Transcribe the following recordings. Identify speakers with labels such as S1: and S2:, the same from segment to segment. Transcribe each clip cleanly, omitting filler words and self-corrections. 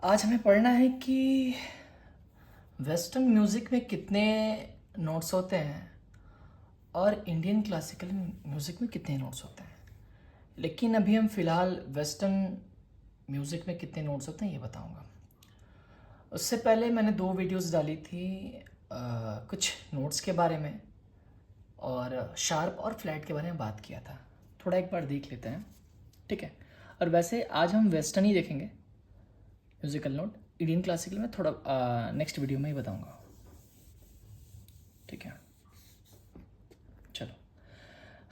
S1: आज हमें पढ़ना है कि वेस्टर्न म्यूज़िक में कितने नोट्स होते हैं और इंडियन क्लासिकल म्यूज़िक में कितने नोट्स होते हैं। लेकिन अभी हम फ़िलहाल वेस्टर्न म्यूज़िक में कितने नोट्स होते हैं ये बताऊंगा। उससे पहले मैंने 2 वीडियोस डाली थी कुछ नोट्स के बारे में और शार्प और फ्लैट के बारे में बात किया था। थोड़ा एक बार देख लेते हैं, ठीक है। और वैसे आज हम वेस्टर्न ही देखेंगे म्यूज़िकल नोट। इंडियन क्लासिकल में थोड़ा नेक्स्ट वीडियो में ही बताऊंगा, ठीक है। चलो,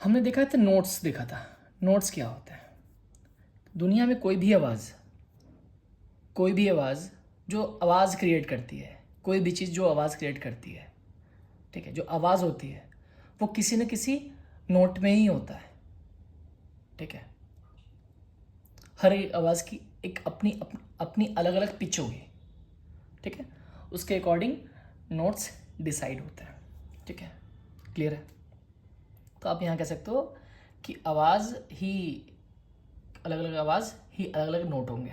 S1: हमने देखा था नोट्स, देखा था नोट्स क्या होता है। दुनिया में कोई भी आवाज़ जो आवाज़ क्रिएट करती है, कोई भी चीज़ जो आवाज़ क्रिएट करती है, ठीक है, जो आवाज़ होती है वो किसी न किसी नोट में ही होता है, ठीक है। हर एक आवाज़ की एक अपनी अलग अलग पिच होगी, ठीक है। उसके अकॉर्डिंग नोट्स डिसाइड होते हैं, ठीक है। क्लियर है? तो आप यहाँ कह सकते हो कि अलग अलग आवाज़ ही अलग अलग नोट होंगे,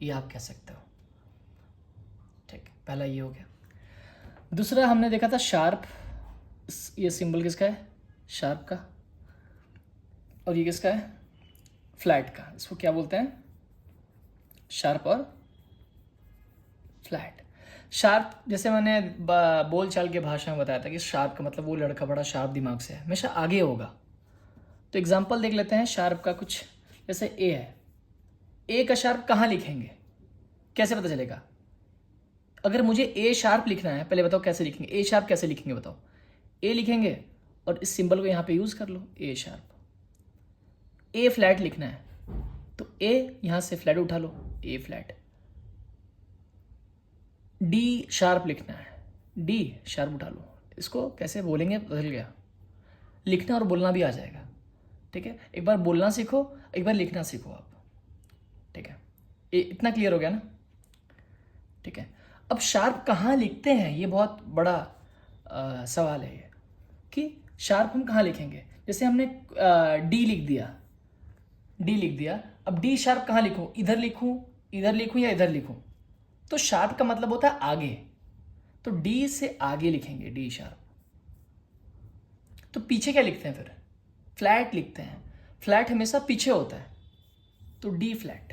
S1: ये आप कह सकते हो, ठीक है। पहला ये हो गया। दूसरा हमने देखा था शार्प। ये सिंबल किसका है? शार्प का। और ये किसका है? फ्लैट का। इसको क्या बोलते हैं? शार्प और फ्लैट। शार्प, जैसे मैंने बोल चाल के भाषा में बताया था कि शार्प का मतलब वो लड़का बड़ा शार्प दिमाग से है, हमेशा आगे होगा। तो एग्जाम्पल देख लेते हैं शार्प का कुछ। जैसे ए है, ए का शार्प कहाँ लिखेंगे, कैसे पता चलेगा? अगर मुझे ए शार्प लिखना है, पहले बताओ कैसे लिखेंगे? ए शार्प कैसे लिखेंगे बताओ? ए लिखेंगे और इस सिंबल को यहाँ पे यूज़ कर लो, ए शार्प। ए फ्लैट लिखना है तो ए यहाँ से फ्लैट उठा लो, ए फ्लैट। डी शार्प लिखना है, डी शार्प उठा लो। इसको कैसे बोलेंगे बदल गया, लिखना और बोलना भी आ जाएगा, ठीक है। एक बार बोलना सीखो, एक बार लिखना सीखो आप, ठीक है। इतना क्लियर हो गया ना, ठीक है। अब शार्प कहाँ लिखते हैं, ये बहुत बड़ा सवाल है ये, कि शार्प हम कहाँ लिखेंगे। जैसे हमने डी लिख दिया, डी लिख दिया, अब डी शार्प कहाँ लिखूं? इधर लिखूं, इधर लिखूं या इधर लिखूं? तो शार्प का मतलब होता है आगे, तो डी से आगे लिखेंगे, डी शार्प। तो पीछे क्या लिखते हैं फिर? फ्लैट लिखते हैं। फ्लैट हमेशा पीछे होता है, तो डी फ्लैट।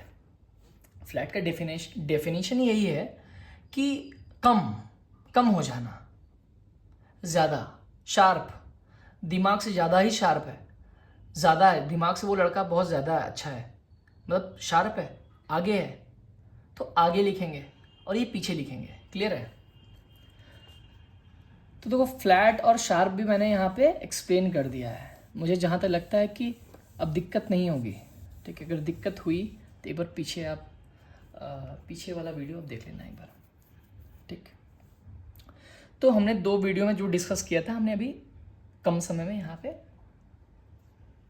S1: फ्लैट का डेफिनेशन यही है कि कम कम हो जाना, ज़्यादा शार्प, दिमाग से ज़्यादा ही शार्प है, ज़्यादा है दिमाग से, वो लड़का बहुत ज़्यादा अच्छा है, मतलब शार्प है, आगे है, तो आगे लिखेंगे और ये पीछे लिखेंगे। क्लियर है? तो देखो, फ्लैट और शार्प भी मैंने यहाँ पे एक्सप्लेन कर दिया है। मुझे जहाँ तक लगता है कि अब दिक्कत नहीं होगी, ठीक है। अगर दिक्कत हुई तो एक बार पीछे आप पीछे वाला वीडियो आप देख लेना एक बार, ठीक। तो हमने 2 वीडियो में जो डिस्कस किया था, हमने अभी कम समय में यहाँ पे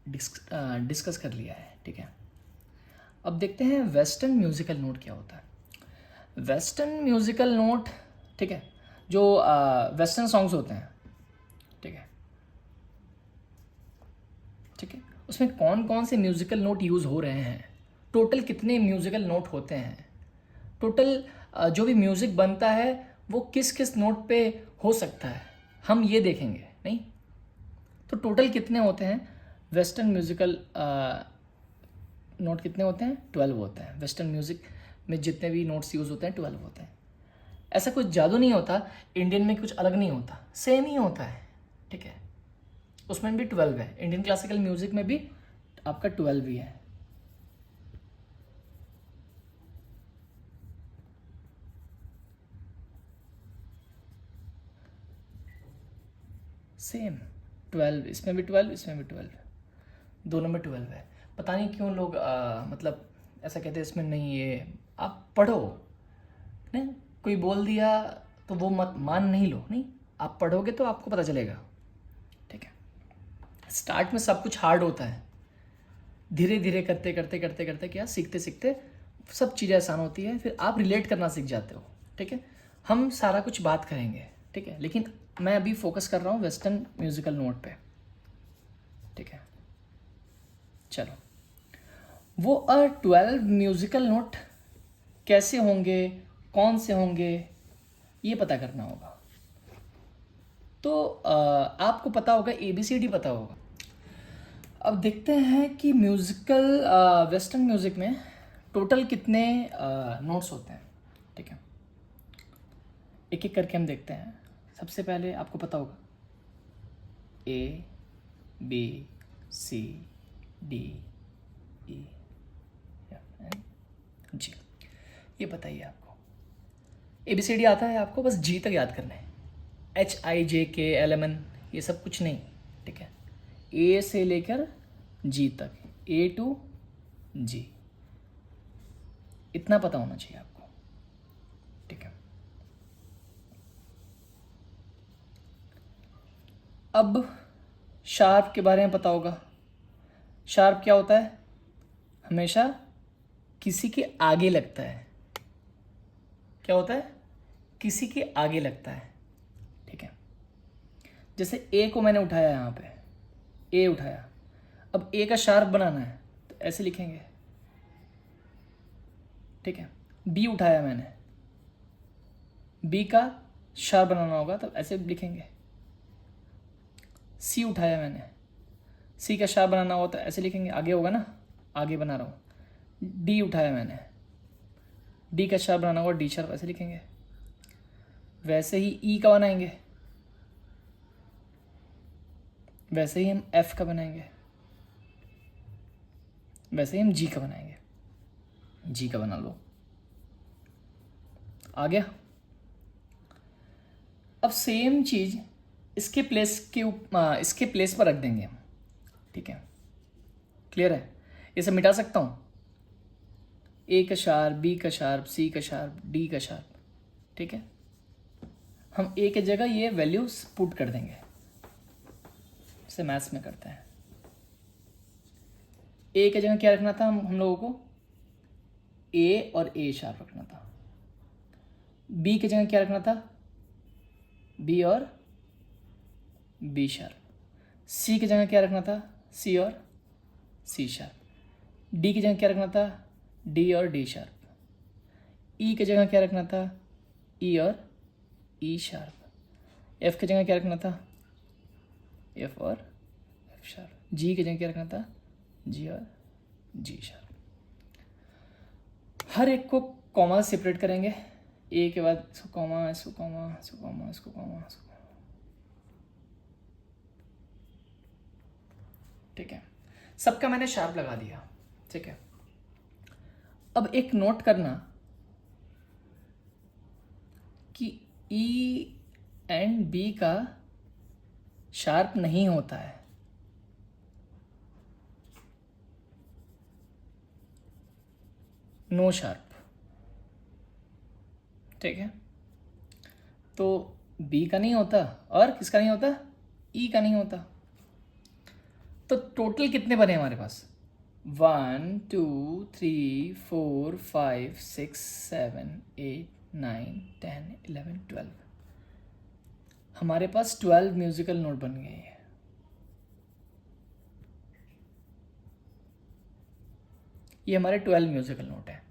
S1: डिस्कस कर लिया है, ठीक है। अब देखते हैं वेस्टर्न म्यूज़िकल नोट क्या होता है। वेस्टर्न म्यूज़िकल नोट, ठीक है, जो वेस्टर्न सॉन्ग्स होते हैं, ठीक है, ठीक है, उसमें कौन कौन से म्यूज़िकल नोट यूज़ हो रहे हैं, टोटल कितने म्यूज़िकल नोट होते हैं, टोटल जो भी म्यूज़िक बनता है वो किस किस नोट पे हो सकता है, हम ये देखेंगे। नहीं तो टोटल कितने होते हैं वेस्टर्न म्यूज़िकल नोट? कितने होते हैं? 12 होते हैं। वेस्टर्न म्यूज़िक में जितने भी नोट्स यूज़ होते हैं 12 होते हैं। ऐसा कुछ जादू नहीं होता, इंडियन में कुछ अलग नहीं होता, सेम ही होता है, ठीक है। उसमें भी 12 है, इंडियन क्लासिकल म्यूज़िक में भी आपका 12 ही है। सेम 12, इसमें भी 12, इसमें भी 12, दोनों में 12 है। पता नहीं क्यों लोग मतलब ऐसा कहते हैं इसमें नहीं, ये आप पढ़ो, नहीं कोई बोल दिया तो वो मत मान नहीं लो, नहीं आप पढ़ोगे तो आपको पता चलेगा, ठीक है। स्टार्ट में सब कुछ हार्ड होता है, धीरे धीरे करते करते करते करते क्या सीखते सीखते सब चीज़ें आसान होती है, फिर आप रिलेट करना सीख जाते हो, ठीक है। हम सारा कुछ बात करेंगे, ठीक है, लेकिन मैं अभी फोकस कर रहा हूँ वेस्टर्न म्यूज़िकल नोट पे, ठीक है। चलो, वो 12 म्यूज़िकल नोट कैसे होंगे, कौन से होंगे, ये पता करना होगा। तो आपको पता होगा, ABCD पता होगा। अब देखते हैं कि म्यूज़िकल वेस्टर्न म्यूज़िक में टोटल कितने नोट्स होते हैं। ठीक है, एक एक करके हम देखते हैं। सबसे पहले आपको पता होगा ABCDEFG, ये बताइए आपको। ABCD आता है आपको, बस G तक याद करना है। HIJKLMN ये सब कुछ नहीं। ठीक है, A से लेकर G तक, A to G, इतना पता होना चाहिए आपको। ठीक है, अब शार्प के बारे में पता होगा। शार्प क्या होता है? हमेशा किसी के आगे लगता है। क्या होता है? किसी के आगे लगता है। ठीक है, जैसे ए को मैंने उठाया, यहाँ पे ए उठाया, अब ए का शार्प बनाना है तो ऐसे लिखेंगे। ठीक है, बी उठाया मैंने, बी का शार्प बनाना होगा तो ऐसे लिखेंगे। सी उठाया मैंने, सी का शार्प बनाना होगा तो ऐसे लिखेंगे, आगे होगा ना, आगे बना रहा हूँ। डी उठाया मैंने, डी का शार्प बनाना होगा, डी शार्प ऐसे लिखेंगे। वैसे ही ई का बनाएंगे, वैसे ही हम एफ का बनाएंगे, वैसे ही हम जी का बनाएंगे। जी का बना लो, आ गया। अब सेम चीज इसके प्लेस पर रख देंगे हम। ठीक है, क्लियर है? ये सब मिटा सकता हूँ। ए का शार्प, बी का शार्प, सी का शार्प, डी का शार्प। ठीक है, हम ए के जगह ये वैल्यूज पुट कर देंगे, जैसे मैथ्स में करते हैं। ए के जगह क्या रखना था हम लोगों को? ए और ए शार्प रखना था। बी के जगह क्या रखना था? बी और बी शार्प। सी की जगह क्या रखना था? सी और सी शार्प। डी की जगह क्या रखना था? डी और डी शार्प। ई की जगह क्या रखना था? ई और ई शार्प। एफ की जगह क्या रखना था? एफ और एफ शार्प। जी की जगह क्या रखना था? जी और जी शार्प। हर एक को कॉमा सेपरेट करेंगे, ए के बाद इसको कॉमा, इसको कॉमा, इसको कॉमा, इसको कॉमा, इसको कॉमा। ठीक है, सबका मैंने शार्प लगा दिया। ठीक है, अब एक नोट करना कि ई एंड बी का शार्प नहीं होता है। No sharp. ठीक है, तो बी का नहीं होता और किसका नहीं होता? ई का नहीं होता। तो टोटल कितने बने हमारे पास? 1 2 3 4 5 6 7 8 9 10 11 12। हमारे पास 12 म्यूजिकल नोट बन गए हैं। ये हमारे 12 म्यूजिकल नोट है।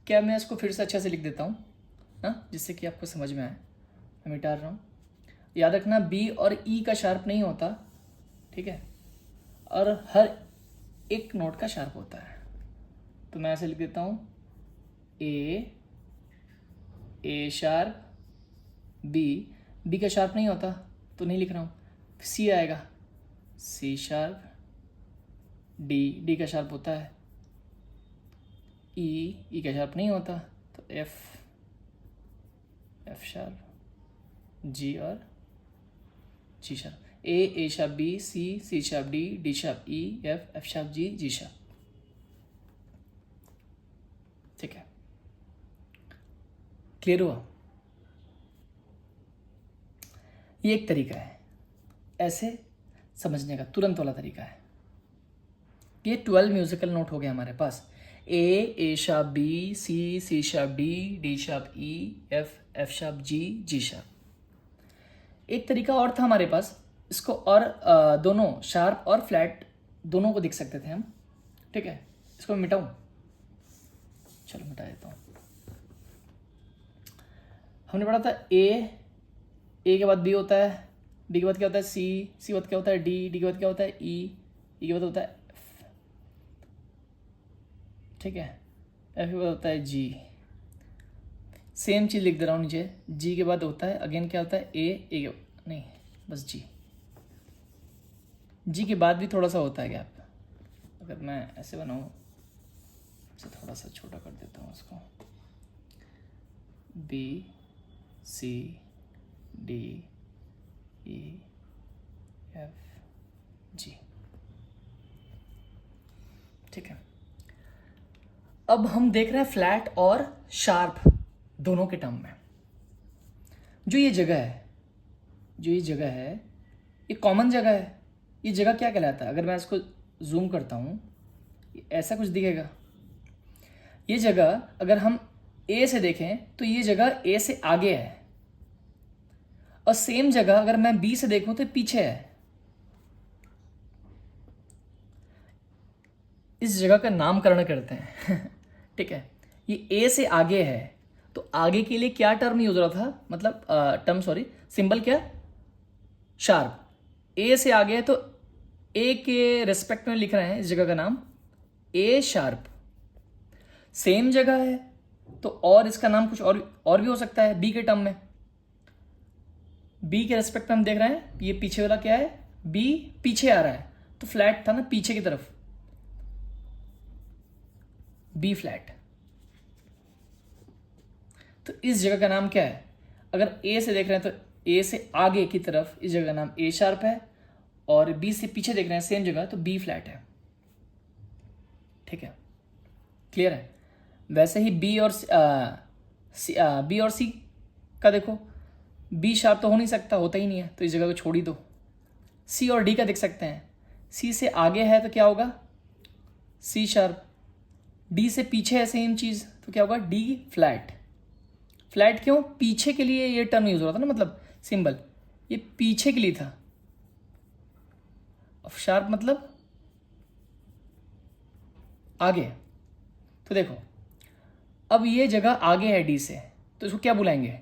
S1: क्या मैं इसको फिर से अच्छे से लिख देता हूँ ना, जिससे कि आपको समझ में आए। मैं मिटा रहा हूँ। याद रखना, बी और ई का शार्प नहीं होता। ठीक है, और हर एक नोट का शार्प होता है। तो मैं ऐसे लिख देता हूँ, ए शार्प, बी का शार्प नहीं होता तो नहीं लिख रहा हूँ। सी आएगा, सी शार्प, डी का शार्प होता है। ई का शार्प नहीं होता तो एफ शार्प, जी और G sharp. A sharp, B, C sharp, D sharp, E, F sharp, G sharp. ठीक है, क्लियर हुआ? ये एक तरीका है ऐसे समझने का, तुरंत वाला तरीका है। ये 12 म्यूजिकल नोट हो गए हमारे पास। A sharp, B, C sharp, D sharp, E, F sharp, G sharp. एक तरीका और था हमारे पास, इसको और दोनों शार्प और फ्लैट दोनों को दिख सकते थे हम। ठीक है, इसको मैं मिटाऊं? चलो मिटा देता हूँ। हमने पढ़ा था ए के बाद बी होता है, बी के बाद क्या होता है सी के बाद क्या होता है डी के बाद क्या होता है ई के बाद होता है एफ, ठीक है, एफ के बाद होता है जी। सेम चीज़ लिख दे रहा हूँ नीचे, जी के बाद होता है अगेन क्या होता है ए के नहीं बस जी के बाद भी थोड़ा सा होता है गैप। अगर मैं ऐसे बनाऊँ, इसे थोड़ा सा छोटा कर देता हूँ उसको, B C D E F G, ठीक है। अब हम देख रहे हैं फ्लैट और शार्प दोनों के टर्म में। जो ये जगह है ये कॉमन जगह है। ये जगह क्या कहलाता है? अगर मैं इसको जूम करता हूँ ऐसा कुछ दिखेगा। ये जगह अगर हम ए से देखें तो ये जगह ए से आगे है, और सेम जगह अगर मैं बी से देखूं तो पीछे है। इस जगह का नामकरण करते हैं ठीक है। ये ए से आगे है तो आगे के लिए क्या टर्म यूज हो रहा था, मतलब सिंबल क्या, शार्प। ए से आगे है तो ए के रेस्पेक्ट में लिख रहे हैं इस जगह का नाम ए शार्प। सेम जगह है तो और इसका नाम कुछ और भी हो सकता है बी के टर्म में। बी के रेस्पेक्ट में हम देख रहे हैं ये पीछे वाला क्या है, बी पीछे आ रहा है तो फ्लैट था ना पीछे की तरफ, बी फ्लैट। तो इस जगह का नाम क्या है? अगर ए से देख रहे हैं तो ए से आगे की तरफ इस जगह का नाम ए शार्प है, और बी से पीछे देख रहे हैं सेम जगह तो बी फ्लैट है, ठीक है, क्लियर है। वैसे ही बी और सी का देखो, बी शार्प तो हो नहीं सकता, होता ही नहीं है, तो इस जगह को छोड़ ही दो। सी और डी का देख सकते हैं, सी से आगे है तो क्या होगा सी शार्प, डी से पीछे है सेम चीज तो क्या होगा डी फ्लैट। फ्लैट क्यों? पीछे के लिए ये टर्म यूज हो रहा था ना, मतलब सिंबल ये पीछे के लिए था। शार्प मतलब आगे। तो देखो अब ये जगह आगे है डी से तो इसको क्या बुलाएंगे,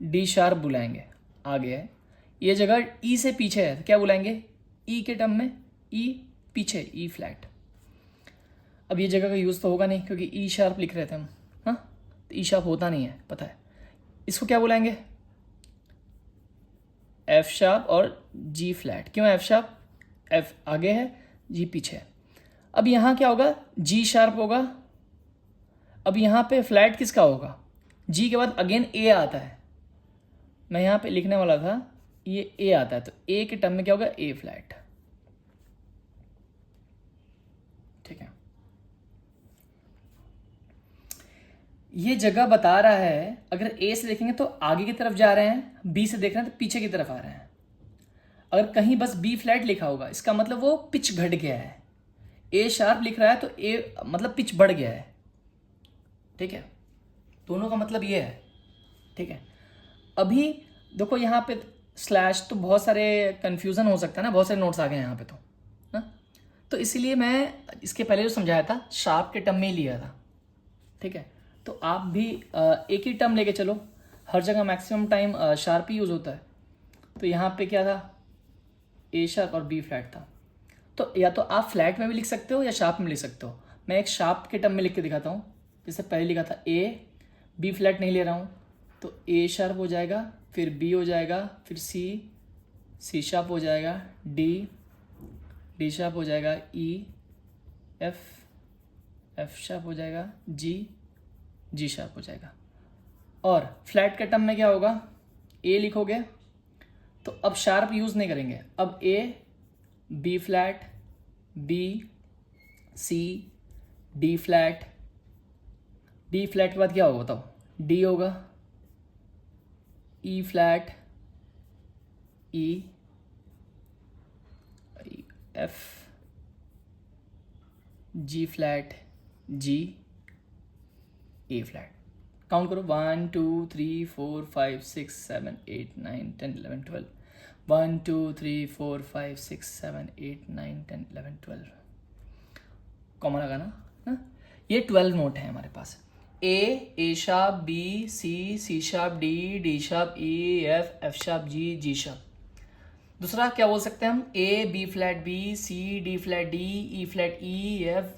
S1: डी शार्प बुलाएंगे, आगे है। ये जगह ई से पीछे है तो क्या बुलाएंगे, ई के टर्म में ई पीछे, ई फ्लैट। अब ये जगह का यूज तो होगा नहीं क्योंकि ई शार्प लिख रहे थे हम, हाँ तो ई शार्प होता नहीं है पता है। इसको क्या बुलाएंगे, एफ शार्प और जी फ्लैट। क्यों एफ शार्प, एफ आगे है जी पीछे है। अब यहाँ क्या होगा, जी शार्प होगा। अब यहाँ पे फ्लैट किसका होगा, जी के बाद अगेन ए आता है। मैं यहाँ पे लिखने वाला था ये ए आता है तो ए के टर्म में क्या होगा ए फ्लैट, ठीक है। ये जगह बता रहा है अगर ए से देखेंगे तो आगे की तरफ जा रहे हैं, बी से देख रहे हैं तो पीछे की तरफ आ रहे हैं। अगर कहीं बस बी फ्लैट लिखा होगा इसका मतलब वो पिच घट गया है। ए शार्प लिख रहा है तो ए मतलब पिच बढ़ गया है, ठीक है। दोनों का मतलब ये है, ठीक है। अभी देखो यहाँ पे स्लैश तो बहुत सारे कंफ्यूजन हो सकता है ना, बहुत सारे नोट्स आ गए यहाँ पे तो ना, तो इसीलिए मैं इसके पहले जो समझाया था शार्प के टर्म में ही लिया था, ठीक है। तो आप भी एक ही टर्म लेके चलो, हर जगह मैक्सिमम टाइम शार्प ही यूज होता है। तो यहाँ पे क्या था ए शार्प और बी फ्लैट था, तो या तो आप फ्लैट में भी लिख सकते हो या शार्प में लिख सकते हो। मैं एक शार्प के टर्म में लिख के दिखाता हूँ। जैसे पहले लिखा था ए, बी फ्लैट नहीं ले रहा हूँ तो ए शार्प हो जाएगा, फिर बी हो जाएगा, फिर सी शार्प हो जाएगा, डी शार्प हो जाएगा, ई एफ शार्प हो जाएगा, जी शार्प हो जाएगा। और फ्लैट के टर्म में क्या होगा, ए लिखोगे तो अब शार्प यूज नहीं करेंगे, अब A B flat, B C D flat, D flat के बाद क्या होगा बताओ, डी होगा, E flat, E F, G flat, G A flat. Count करो 1 2 3 4 5 6 7 8 9 10 11 12, 1 2 3 4 5 6 7 8 9 10 11 12। कॉमन लगा ना, ये 12 नोट है हमारे पास। A sharp, B, C sharp, D sharp, E, F sharp, G sharp. दूसरा क्या बोल सकते हैं हम, A B flat B, C D flat D, E flat E, F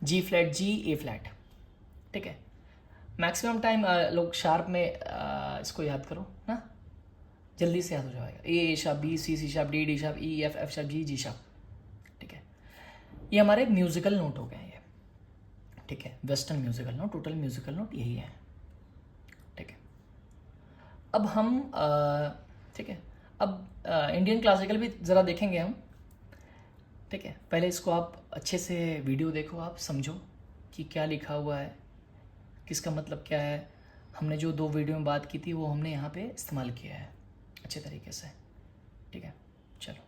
S1: G flat G, A flat. ठीक है, मैक्सिमम टाइम लोग sharp में इसको याद करो ना, जल्दी से याद हो जाएगा। A sharp, B, C sharp, D sharp, E, F sharp, G sharp. ठीक है, ये हमारे म्यूजिकल नोट हो गए ये। ठीक है, western musical note, total musical note यही है। ठीक है, अब हम ठीक है, अब इंडियन क्लासिकल भी ज़रा देखेंगे हम। ठीक है, पहले इसको आप अच्छे से वीडियो देखो, आप समझो कि क्या लिखा हुआ है, किसका मतलब क्या है। हमने जो 2 वीडियो में बात की थी वो हमने यहाँ पे इस्तेमाल किया है अच्छे तरीके से। ठीक है, चलो।